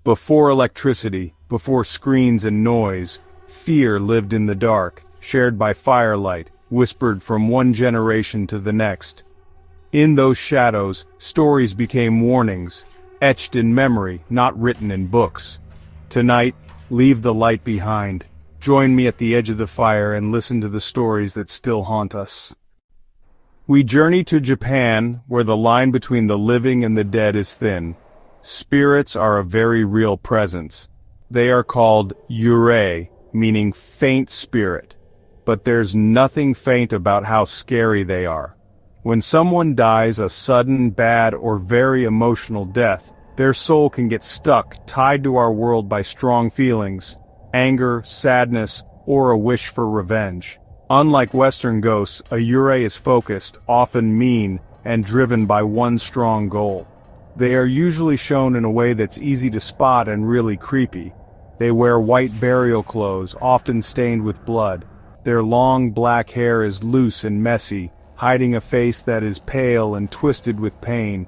Before electricity, before screens and noise, fear lived in the dark, shared by firelight, whispered from one generation to the next. In those shadows, stories became warnings, etched in memory, not written in books. Tonight, leave the light behind. Join me at the edge of the fire and listen to the stories that still haunt us. We journey to Japan, where the line between the living and the dead is thin. Spirits are a very real presence. They are called eerie, meaning faint spirit. But there's nothing faint about how scary they are. When someone dies a sudden, bad, or very emotional death, their soul can get stuck, tied to our world by strong feelings, anger, sadness, or a wish for revenge. Unlike Western ghosts, a eerie is focused, often mean, and driven by one strong goal. They are usually shown in a way that's easy to spot and really creepy. They wear white burial clothes, often stained with blood. Their long black hair is loose and messy, hiding a face that is pale and twisted with pain.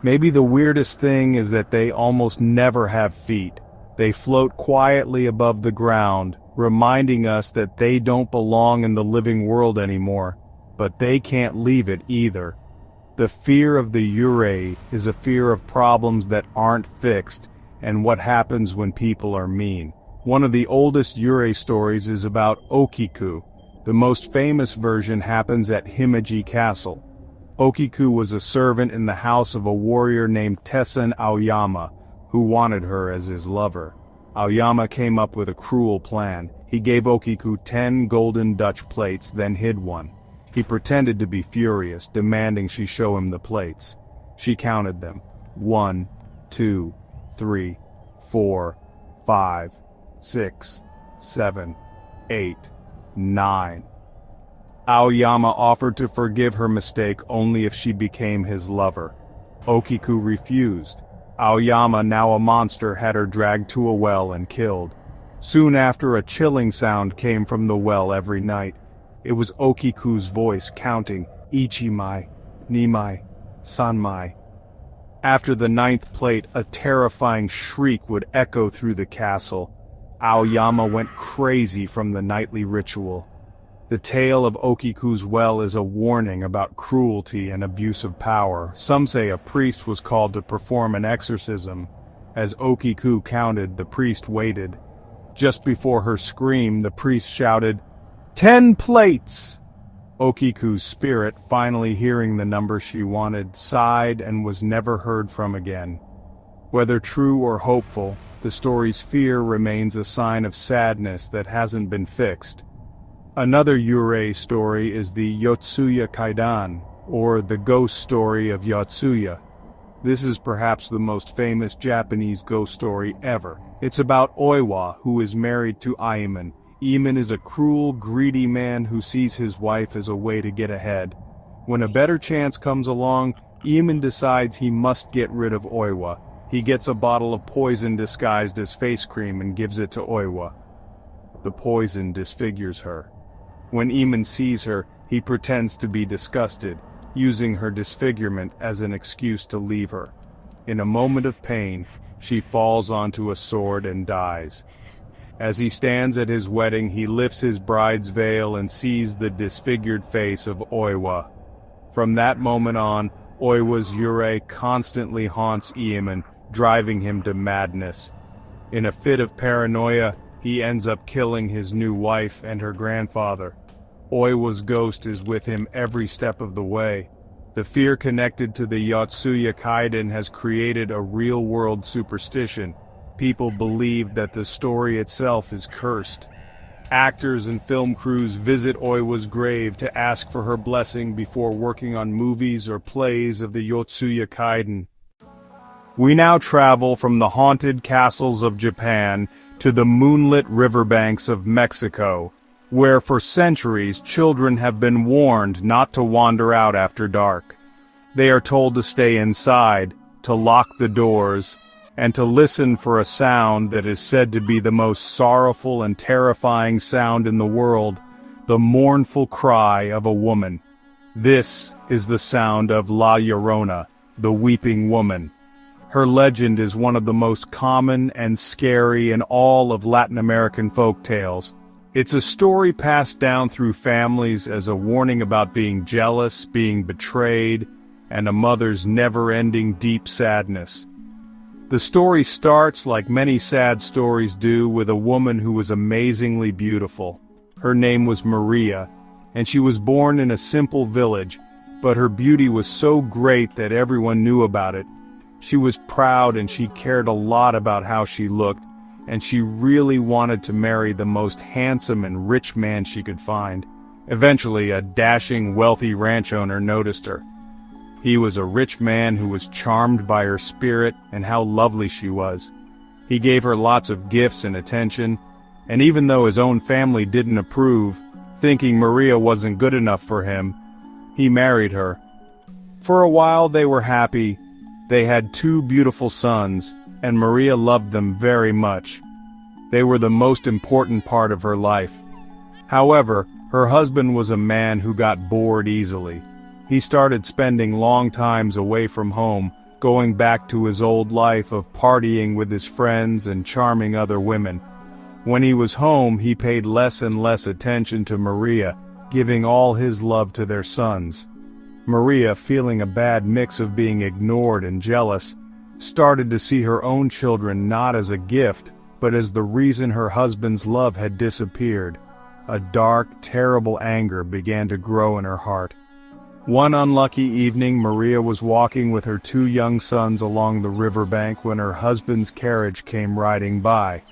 Maybe the weirdest thing is that they almost never have feet. They float quietly above the ground, reminding us that they don't belong in the living world anymore, but they can't leave it either. The fear of the eerie is a fear of problems that aren't fixed and what happens when people are mean. One of the oldest eerie stories is about Okiku. The most famous version happens at Himeji Castle. Okiku was a servant in the house of a warrior named Tessen Aoyama, who wanted her as his lover. Aoyama came up with a cruel plan. He gave Okiku 10 golden Dutch plates, then hid one. He pretended to be furious, demanding she show him the plates. She counted them. 1, 2, 3, 4, 5, 6, 7, 8, 9. Aoyama offered to forgive her mistake only if she became his lover. Okiku refused. Aoyama, now a monster, had her dragged to a well and killed. Soon after, a chilling sound came from the well every night. It was Okiku's voice counting Ichimai, Nimai, Sanmai. After the 9th plate, a terrifying shriek would echo through the castle. Aoyama went crazy from the nightly ritual. The tale of Okiku's well is a warning about cruelty and abuse of power. Some say a priest was called to perform an exorcism. As Okiku counted, the priest waited. Just before her scream, the priest shouted, 10 plates! Okiku's spirit, finally hearing the number she wanted, sighed and was never heard from again. Whether true or hopeful, the story's fear remains a sign of sadness that hasn't been fixed. Another eerie story is the Yotsuya Kaidan, or the ghost story of Yotsuya. This is perhaps the most famous Japanese ghost story ever. It's about Oiwa, who is married to Aiman. Aiman is a cruel, greedy man who sees his wife as a way to get ahead. When a better chance comes along, Aiman decides he must get rid of Oiwa. He gets a bottle of poison disguised as face cream and gives it to Oiwa. The poison disfigures her. When Aiman sees her, he pretends to be disgusted, using her disfigurement as an excuse to leave her. In a moment of pain, she falls onto a sword and dies. As he stands at his wedding, he lifts his bride's veil and sees the disfigured face of Oiwa. From that moment on, Oiwa's eerie constantly haunts Aiman, driving him to madness. In a fit of paranoia, he ends up killing his new wife and her grandfather. Oiwa's ghost is with him every step of the way. The fear connected to the Yotsuya Kaidan has created a real-world superstition. People believe that the story itself is cursed. Actors and film crews visit Oiwa's grave to ask for her blessing before working on movies or plays of the Yotsuya Kaidan. We now travel from the haunted castles of Japan to the moonlit riverbanks of Mexico, where for centuries children have been warned not to wander out after dark. They are told to stay inside, to lock the doors, and to listen for a sound that is said to be the most sorrowful and terrifying sound in the world, the mournful cry of a woman. This is the sound of La Llorona, the weeping woman. Her legend is one of the most common and scary in all of Latin American folk tales. It's a story passed down through families as a warning about being jealous, being betrayed, and a mother's never-ending deep sadness. The story starts, like many sad stories do, with a woman who was amazingly beautiful. Her name was Maria, and she was born in a simple village, but her beauty was so great that everyone knew about it. She was proud and she cared a lot about how she looked, and she really wanted to marry the most handsome and rich man she could find. Eventually, a dashing, wealthy ranch owner noticed her. He was a rich man who was charmed by her spirit and how lovely she was. He gave her lots of gifts and attention, and even though his own family didn't approve, thinking Maria wasn't good enough for him, he married her. For a while they were happy. They had 2 beautiful sons, and Maria loved them very much. They were the most important part of her life. However, her husband was a man who got bored easily. He started spending long times away from home, going back to his old life of partying with his friends and charming other women. When he was home, he paid less and less attention to Maria, giving all his love to their sons. Maria, feeling a bad mix of being ignored and jealous, started to see her own children not as a gift, but as the reason her husband's love had disappeared. A dark, terrible anger began to grow in her heart. One unlucky evening, Maria was walking with her 2 young sons along the riverbank when her husband's carriage came riding by.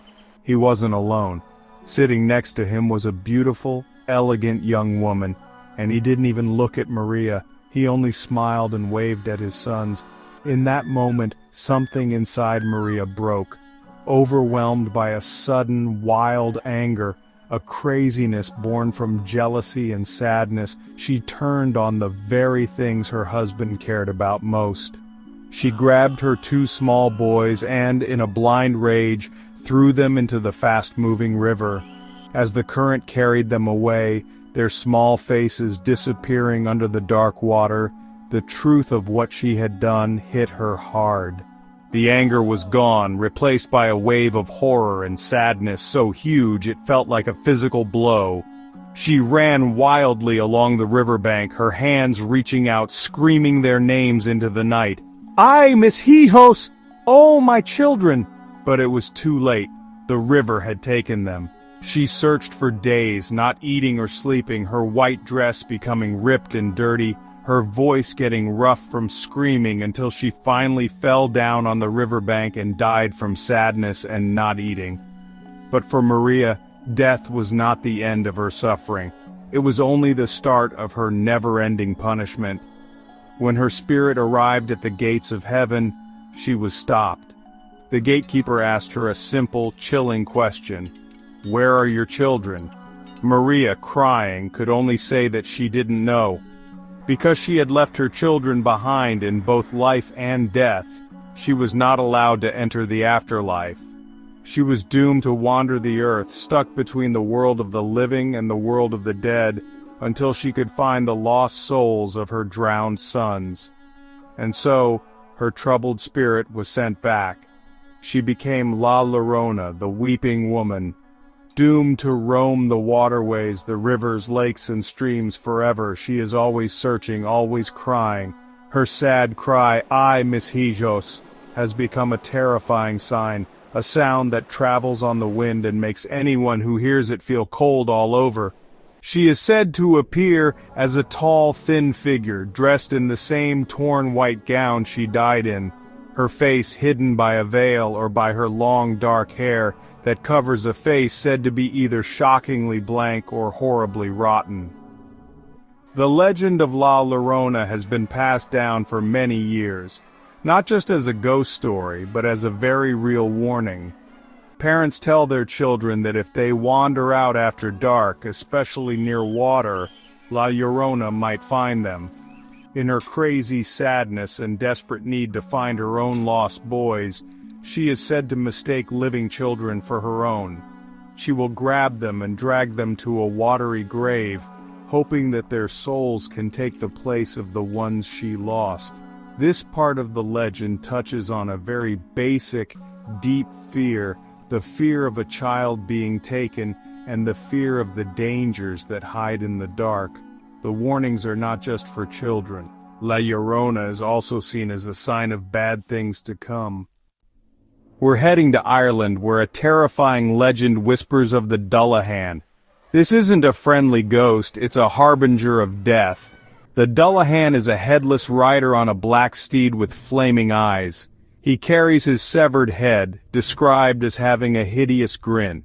He wasn't alone. Sitting next to him was a beautiful, elegant young woman, and he didn't even look at Maria. He only smiled and waved at his sons. In that moment, something inside Maria broke. Overwhelmed by a sudden, wild anger, a craziness born from jealousy and sadness, she turned on the very things her husband cared about most. She grabbed her 2 small boys and, in a blind rage, threw them into the fast-moving river. As the current carried them away, their small faces disappearing under the dark water, the truth of what she had done hit her hard. The anger was gone, replaced by a wave of horror and sadness so huge it felt like a physical blow. She ran wildly along the riverbank, her hands reaching out, screaming their names into the night. "Ay, mis hijos! Oh, my children!" But it was too late. The river had taken them. She searched for days, not eating or sleeping, her white dress becoming ripped and dirty, her voice getting rough from screaming, until she finally fell down on the riverbank and died from sadness and not eating. But for Maria, death was not the end of her suffering. It was only the start of her never-ending punishment. When her spirit arrived at the gates of heaven, she was stopped. The gatekeeper asked her a simple, chilling question. "Where are your children?" Maria, crying, could only say that she didn't know. Because she had left her children behind in both life and death, she was not allowed to enter the afterlife. She was doomed to wander the earth, stuck between the world of the living and the world of the dead, until she could find the lost souls of her drowned sons. And so, her troubled spirit was sent back. She became La Llorona, the weeping woman. Doomed to roam the waterways, the rivers, lakes, and streams forever, she is always searching, always crying. Her sad cry, "Ay, mis hijos," has become a terrifying sign, a sound that travels on the wind and makes anyone who hears it feel cold all over. She is said to appear as a tall, thin figure, dressed in the same torn white gown she died in, her face hidden by a veil or by her long dark hair that covers a face said to be either shockingly blank or horribly rotten. The legend of La Llorona has been passed down for many years, not just as a ghost story, but as a very real warning. Parents tell their children that if they wander out after dark, especially near water, La Llorona might find them. In her crazy sadness and desperate need to find her own lost boys, she is said to mistake living children for her own. She will grab them and drag them to a watery grave, hoping that their souls can take the place of the ones she lost. This part of the legend touches on a very basic, deep fear, the fear of a child being taken, and the fear of the dangers that hide in the dark. The warnings are not just for children. La Llorona is also seen as a sign of bad things to come. We're heading to Ireland, where a terrifying legend whispers of the Dullahan. This isn't a friendly ghost, it's a harbinger of death. The Dullahan is a headless rider on a black steed with flaming eyes. He carries his severed head, described as having a hideous grin.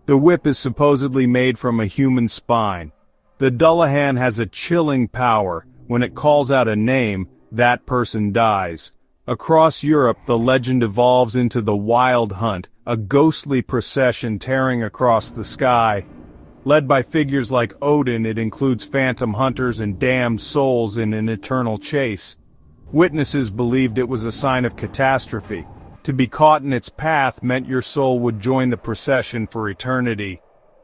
The whip is supposedly made from a human spine. The Dullahan has a chilling power. When it calls out a name, that person dies. Across Europe, the legend evolves into the Wild Hunt, a ghostly procession tearing across the sky. Led by figures like Odin, it includes phantom hunters and damned souls in an eternal chase. Witnesses believed it was a sign of catastrophe. To be caught in its path meant your soul would join the procession for eternity.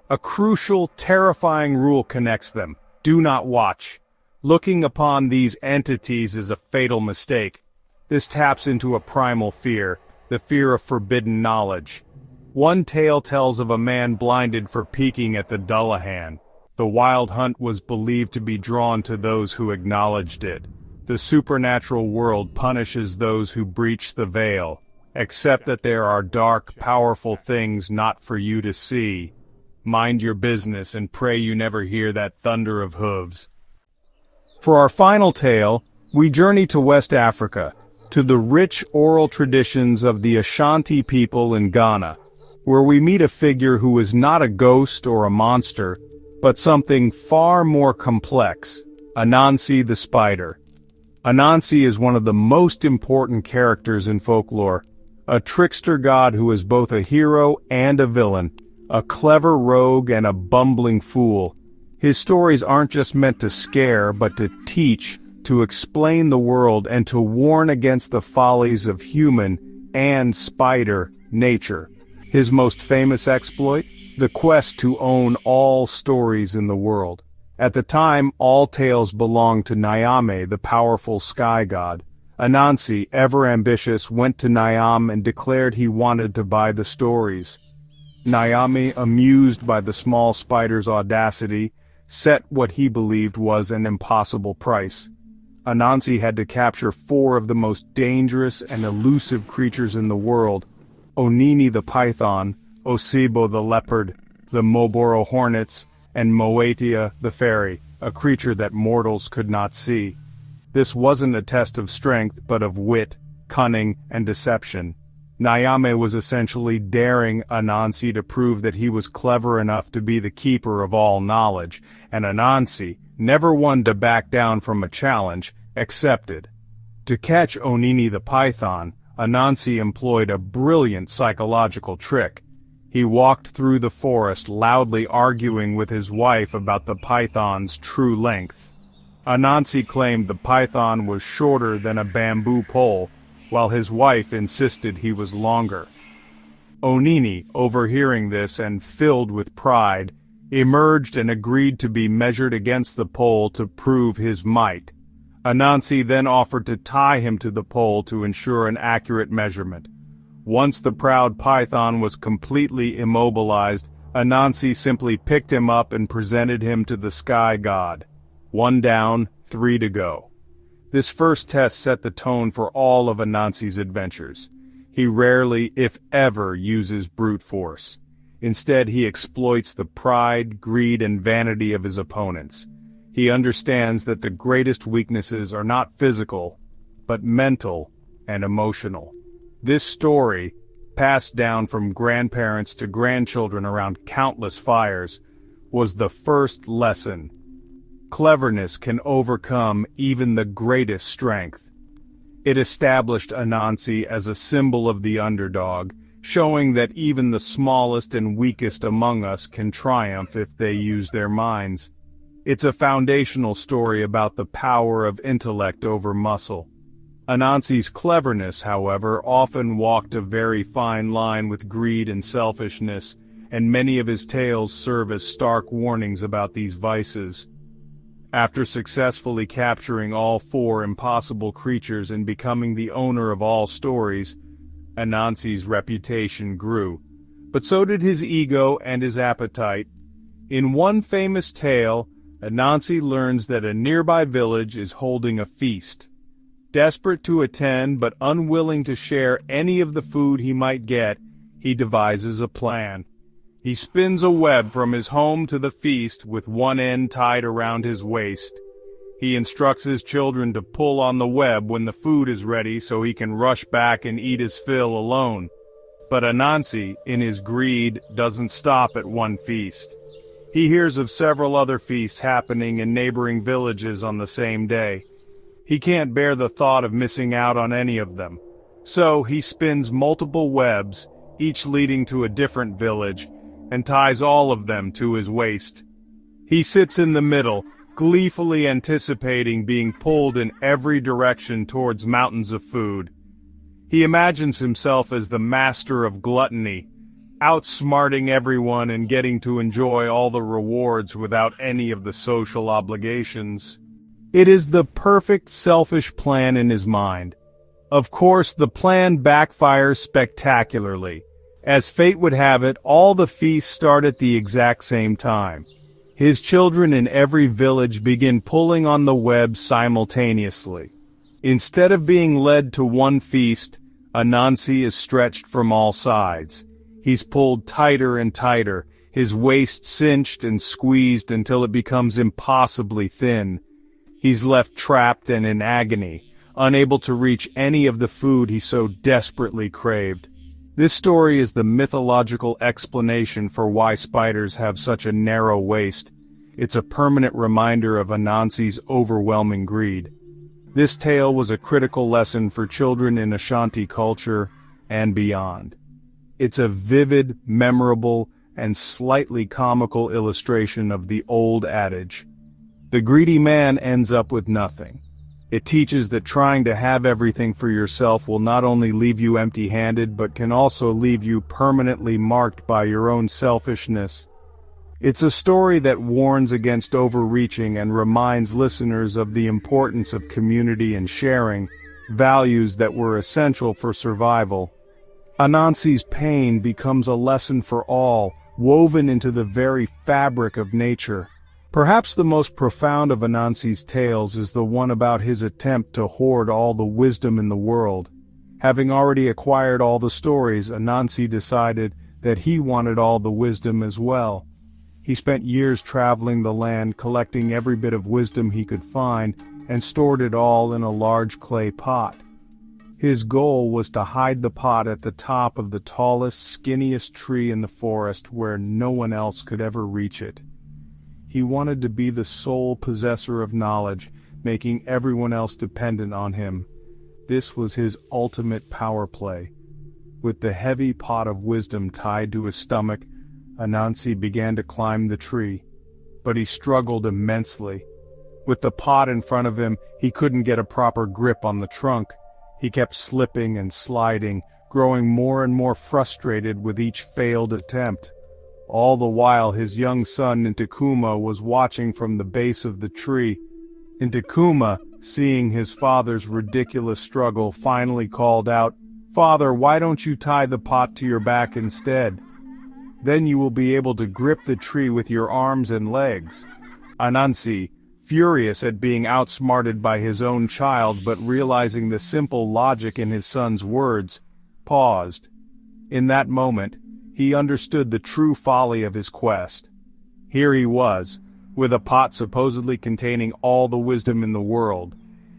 A crucial, terrifying rule connects them: do not watch. Looking upon these entities is a fatal mistake. This taps into a primal fear, the fear of forbidden knowledge. One tale tells of a man blinded for peeking at the Dullahan. The Wild Hunt was believed to be drawn to those who acknowledged it. The supernatural world punishes those who breach the veil. Accept that there are dark, powerful things not for you to see. Mind your business and pray you never hear that thunder of hooves. For our final tale, we journey to West Africa, to the rich oral traditions of the Ashanti people in Ghana, where we meet a figure who is not a ghost or a monster, but something far more complex: Anansi the spider. Anansi is one of the most important characters in folklore, a trickster god who is both a hero and a villain, a clever rogue and a bumbling fool. His stories aren't just meant to scare, but to teach, to explain the world, and to warn against the follies of human and spider nature. His most famous exploit? The quest to own all stories in the world. At the time, all tales belonged to Nyame, the powerful sky god. Anansi, ever ambitious, went to Nyame and declared he wanted to buy the stories. Nyame, amused by the small spider's audacity, set what he believed was an impossible price. Anansi had to capture 4 of the most dangerous and elusive creatures in the world: Onini the python, Osibo the leopard, the Moboro hornets, and Moetia the fairy, a creature that mortals could not see. This wasn't a test of strength, but of wit, cunning, and deception. Nyame was essentially daring Anansi to prove that he was clever enough to be the keeper of all knowledge, and Anansi, never one to back down from a challenge, accepted. To catch Onini the python, Anansi employed a brilliant psychological trick. He walked through the forest loudly arguing with his wife about the python's true length. Anansi claimed the python was shorter than a bamboo pole, while his wife insisted he was longer. Onini, overhearing this and filled with pride, emerged and agreed to be measured against the pole to prove his might. Anansi then offered to tie him to the pole to ensure an accurate measurement. Once the proud python was completely immobilized, Anansi simply picked him up and presented him to the sky god. 1 down, 3 to go. This first test set the tone for all of Anansi's adventures. He rarely, if ever, uses brute force. Instead, he exploits the pride, greed, and vanity of his opponents. He understands that the greatest weaknesses are not physical, but mental and emotional. This story, passed down from grandparents to grandchildren around countless fires, was the first lesson. Cleverness can overcome even the greatest strength. It established Anansi as a symbol of the underdog, showing that even the smallest and weakest among us can triumph if they use their minds. It's a foundational story about the power of intellect over muscle. Anansi's cleverness, however, often walked a very fine line with greed and selfishness, and many of his tales serve as stark warnings about these vices. After successfully capturing all 4 impossible creatures and becoming the owner of all stories, Anansi's reputation grew. But so did his ego and his appetite. In one famous tale, Anansi learns that a nearby village is holding a feast. Desperate to attend but unwilling to share any of the food he might get, he devises a plan. He spins a web from his home to the feast with one end tied around his waist. He instructs his children to pull on the web when the food is ready so he can rush back and eat his fill alone. But Anansi, in his greed, doesn't stop at one feast. He hears of several other feasts happening in neighboring villages on the same day. He can't bear the thought of missing out on any of them. So he spins multiple webs, each leading to a different village, and ties all of them to his waist. He sits in the middle, gleefully anticipating being pulled in every direction towards mountains of food. He imagines himself as the master of gluttony, outsmarting everyone and getting to enjoy all the rewards without any of the social obligations. It is the perfect selfish plan in his mind. Of course, the plan backfires spectacularly. As fate would have it, all the feasts start at the exact same time. His children in every village begin pulling on the web simultaneously. Instead of being led to one feast, Anansi is stretched from all sides. He's pulled tighter and tighter, his waist cinched and squeezed until it becomes impossibly thin. He's left trapped and in agony, unable to reach any of the food he so desperately craved. This story is the mythological explanation for why spiders have such a narrow waist. It's a permanent reminder of Anansi's overwhelming greed. This tale was a critical lesson for children in Ashanti culture and beyond. It's a vivid, memorable, and slightly comical illustration of the old adage, "The greedy man ends up with nothing." It teaches that trying to have everything for yourself will not only leave you empty-handed but can also leave you permanently marked by your own selfishness. It's a story that warns against overreaching and reminds listeners of the importance of community and sharing, values that were essential for survival. Anansi's pain becomes a lesson for all, woven into the very fabric of nature. Perhaps the most profound of Anansi's tales is the one about his attempt to hoard all the wisdom in the world. Having already acquired all the stories, Anansi decided that he wanted all the wisdom as well. He spent years traveling the land, collecting every bit of wisdom he could find, and stored it all in a large clay pot. His goal was to hide the pot at the top of the tallest, skinniest tree in the forest where no one else could ever reach it. He wanted to be the sole possessor of knowledge, making everyone else dependent on him. This was his ultimate power play. With the heavy pot of wisdom tied to his stomach, Anansi began to climb the tree. But he struggled immensely. With the pot in front of him, he couldn't get a proper grip on the trunk. He kept slipping and sliding, growing more and more frustrated with each failed attempt. All the while his young son Ntakuma was watching from the base of the tree. Ntakuma, seeing his father's ridiculous struggle, finally called out, "Father, why don't you tie the pot to your back instead? Then you will be able to grip the tree with your arms and legs." Anansi, furious at being outsmarted by his own child but realizing the simple logic in his son's words, paused. In that moment, he understood the true folly of his quest. Here he was, with a pot supposedly containing all the wisdom in the world,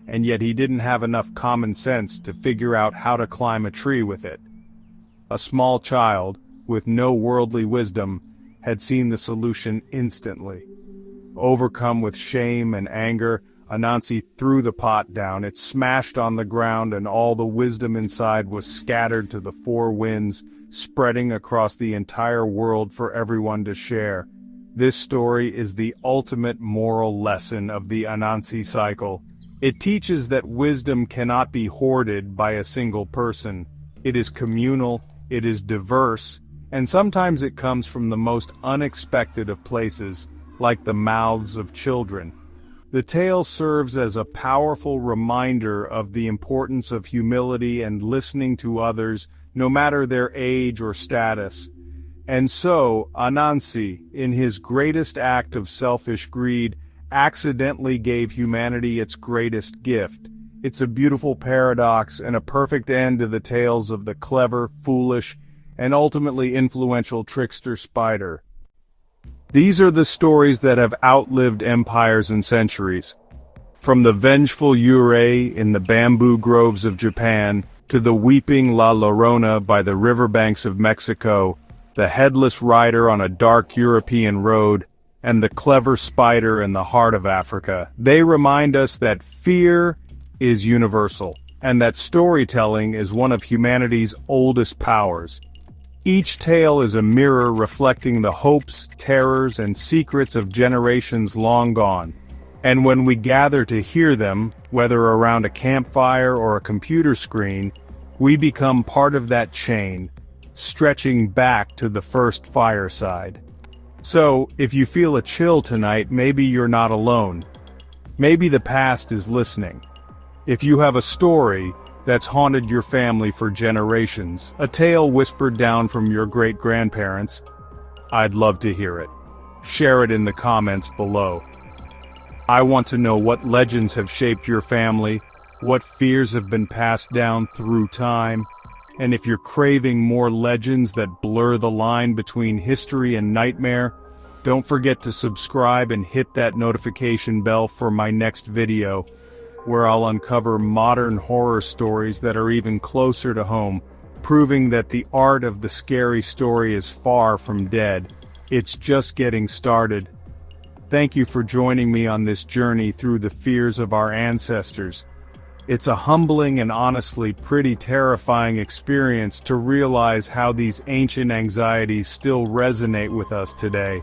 and yet he didn't have enough common sense to figure out how to climb a tree with it. A small child, with no worldly wisdom, had seen the solution instantly. Overcome with shame and anger, Anansi threw the pot down. It smashed on the ground, and all the wisdom inside was scattered to the 4 winds, spreading across the entire world for everyone to share. This story is the ultimate moral lesson of the Anansi cycle. It teaches that wisdom cannot be hoarded by a single person. It is communal, it is diverse, and sometimes it comes from the most unexpected of places, like the mouths of children. The tale serves as a powerful reminder of the importance of humility and listening to others, no matter their age or status. And so, Anansi, in his greatest act of selfish greed, accidentally gave humanity its greatest gift. It's a beautiful paradox and a perfect end to the tales of the clever, foolish, and ultimately influential trickster spider. These are the stories that have outlived empires and centuries. From the vengeful eerie in the bamboo groves of Japan, to the weeping La Llorona by the riverbanks of Mexico, the headless rider on a dark European road, and the clever spider in the heart of Africa, they remind us that fear is universal, and that storytelling is one of humanity's oldest powers. Each tale is a mirror reflecting the hopes, terrors, and secrets of generations long gone. And when we gather to hear them, whether around a campfire or a computer screen, we become part of that chain, stretching back to the first fireside. So, if you feel a chill tonight, maybe you're not alone. Maybe the past is listening. If you have a story that's haunted your family for generations, a tale whispered down from your great-grandparents, I'd love to hear it. Share it in the comments below. I want to know what legends have shaped your family, what fears have been passed down through time, and if you're craving more legends that blur the line between history and nightmare, don't forget to subscribe and hit that notification bell for my next video, where I'll uncover modern horror stories that are even closer to home, proving that the art of the scary story is far from dead. It's just getting started. Thank you for joining me on this journey through the fears of our ancestors. It's a humbling and honestly pretty terrifying experience to realize how these ancient anxieties still resonate with us today.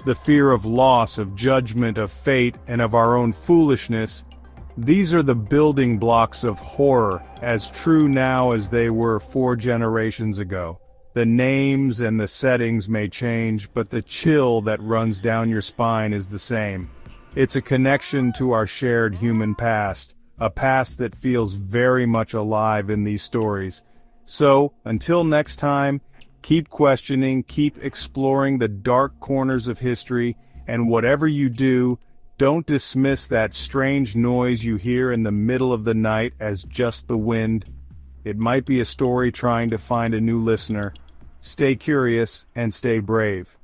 The fear of loss, of judgment, of fate, and of our own foolishness. These are the building blocks of horror, as true now as they were 4 generations ago. The names and the settings may change, but the chill that runs down your spine is the same. It's a connection to our shared human past, a past that feels very much alive in these stories. So, until next time, keep questioning, keep exploring the dark corners of history, and whatever you do, don't dismiss that strange noise you hear in the middle of the night as just the wind. It might be a story trying to find a new listener. Stay curious and stay brave.